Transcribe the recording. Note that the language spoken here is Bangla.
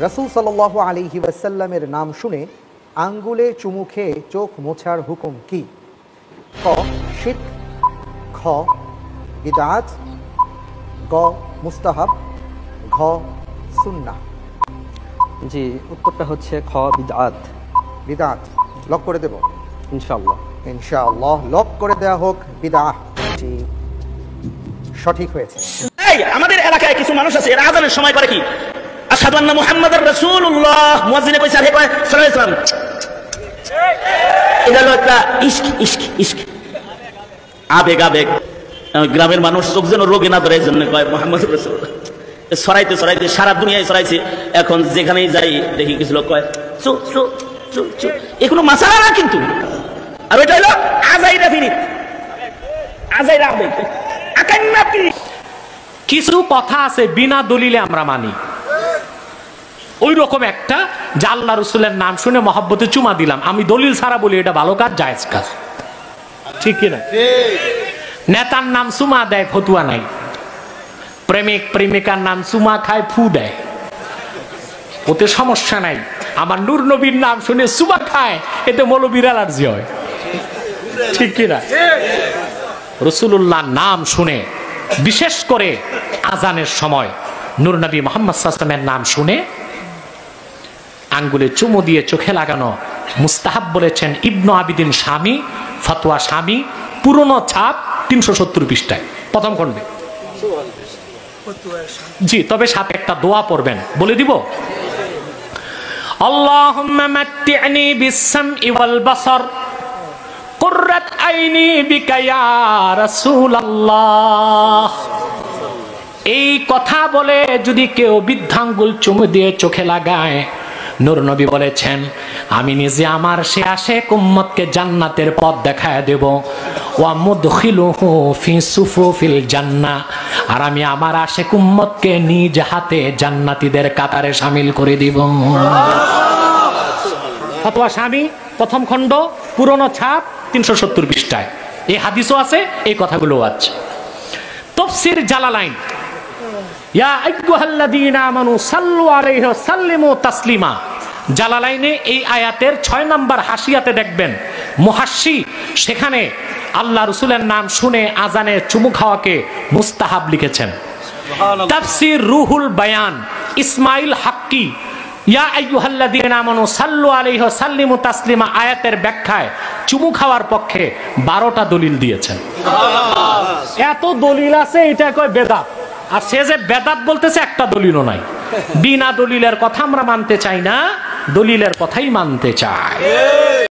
রাসূল সাল্লাল্লাহু আলাইহি ওয়াসাল্লামের নাম শুনে আঙ্গুলে চুমু খেয়ে চোখ মোছার হুকুম কি? ক শিরক, খ বিদআত, গ মুস্তাহাব, ঘ সুন্নাহ। জি, উত্তরটা হচ্ছে খ বিদআত। বিদআত লক করে দেব ইনশাআল্লাহ। ইনশাআল্লাহ লক করে দেয়া হোক বিদআহ। জি সঠিক হয়েছে। এই আমাদের এলাকায় কিছু মানুষ আছে, এরা আযানের সময় করে কি আশহাদু আন্না মুহাম্মাদার রাসূলুল্লাহ, মুয়াজ্জিনে কইছে আরে কয় সাল্লাল্লাহু আলাইহি ওয়াসাল্লাম। এটা হলো একটা ইশক ইশক ইশক, আবেগ আবেগ। গ্রামের মানুষ চোখ যেন রোগে না ধরে, এই জন্য কয় মুহাম্মাদুর রাসূলুল্লাহ। ছড়াইতে ছড়াইতে সারা দুনিয়ায় ছড়াইছে। এখন যেখানেই যাই দেখি কিছু লোক কয় চু চু চু চু, এগুলো মাসালা না কিন্তু। আর ওইটা হলো আজাইরা ফিরি, আজাইরা আবেগ আকান্না ফিরি। কিছু কথা আছে বিনা দলিলে আমরা মানি। ওই রকম একটা যে আল্লাহ রসুলের নাম শুনে মহব্বতে চুমা দিলাম, আমি দলিল ছাড়া বলি এটা ভালো কাজ, জায়েজ কাজ, ঠিক কিনা? নেতার নাম চুমা দেয়, ফতুয়া নাই। প্রেমিক প্রেমিকার নাম চুমা খায়, ফু দেয়, ওতে সমস্যা নাই। আমার নূর নবীর নাম শুনে চুমা খায়, এতে মৌলবীর অ্যালার্জি হয়, ঠিক কিনা? রাসূলুল্লাহর নাম শুনে, বিশেষ করে আজানের সময় নূর নবী মুহাম্মদ সাল্লাল্লাহু আলাইহি ওয়াসাল্লামের নাম শুনে আঙ্গুলে চুমু দিয়ে চোখে লাগানো মুস্তাহাব বলেছেন ইবনু আবিদিন শামী, ফতোয়া শামী, পুরনো ছাপ 370 পৃষ্ঠায়, প্রথম খণ্ডে। জি, তবে সাথে একটা দোয়া পড়বেন, বলে দিব। আল্লাহুম্মা মাত্তি'নি বিস-সাম'i ওয়াল বাসার কুররাত আইনি বিকা ইয়া রাসূলুল্লাহ। এই কথা বলে যদি কেউ বৃদ্ধাঙ্গুল চুমু দিয়ে চোখে লাগায়, নূর নবী বলেছেন আমি নিজে আমার সে আশেক উম্মতকে জান্নাতের পথ দেখায় দেব। ওয়া মুদখিলুহু ফি সুফুফিল জান্নাহ, আর আমি আমার আশেক উম্মতকে নিজ হাতে জান্নাতীদের কাতারে শামিল করে দিব। ফতোয়া শামী, প্রথম খণ্ড, পুরনো ছাপ 370 পৃষ্ঠায়। এই হাদিসও আছে, এই কথাগুলো আছে। তাফসীর জালালাইন, ইয়া আইয়ুহাল্লাযীনা আমানু সাল্লু আলাইহি ওয়া সাল্লিমু তাসলিমা। জালালাইনে এই আয়াতের 6 নম্বর হাসিয়াতে দেখবেন মুহাশশি, সেখানে আল্লাহ রাসূলের নাম শুনে আজানে চুমু খাওয়াকে মুস্তাহাব লিখেছেন। তাফসীর রুহুল বায়ান, ইসমাইল হাক্কি ইয়া আইয়ুহাল্লাযীনা আমানু সাল্লু আলাইহি ওয়া সাল্লিমু তাসলিমা আয়াতের ব্যাখ্যায় চুমু খাওয়ার পক্ষে 12টা দলিল দিয়েছেন। এত দলিল আছে, এটা কয় বেদাত। আর সে যে বেদাত বলতেছে, একটা দলিলও নাই। বিনা দলিলের কথা আমরা মানতে চাই না, দলিলের কথাই মানতে চাই।